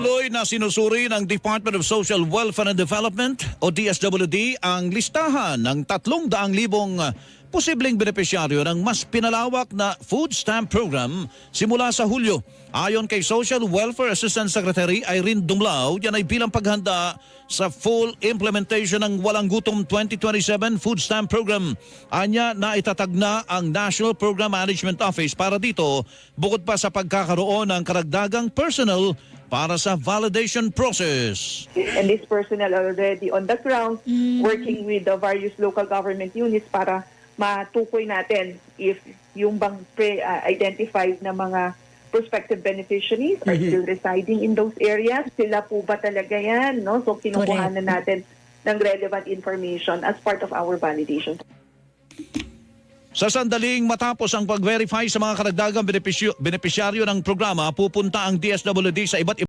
Patuloy na sinusuri ng Department of Social Welfare and Development o DSWD ang listahan ng 300,000 posibleng benepisyaryo ng mas pinalawak na food stamp program simula sa Hulyo. Ayon kay Social Welfare Assistant Secretary Irene Dumlao, yan ay bilang paghanda sa full implementation ng Walang Gutom 2027 Food Stamp Program. Anya na itatag na ang National Program Management Office para dito, bukod pa sa pagkakaroon ng karagdagang personnel para sa validation process. And this personnel already on the ground working with the various local government units para matukoy natin if yung bang pre-identified na mga prospective beneficiaries are still residing in those areas. Sila po ba talaga yan? No? So kinukuha na natin ng relevant information as part of our validation. Sa sandaling matapos ang pag-verify sa mga karagdagang benepisyaryo ng programa, pupunta ang DSWD sa iba't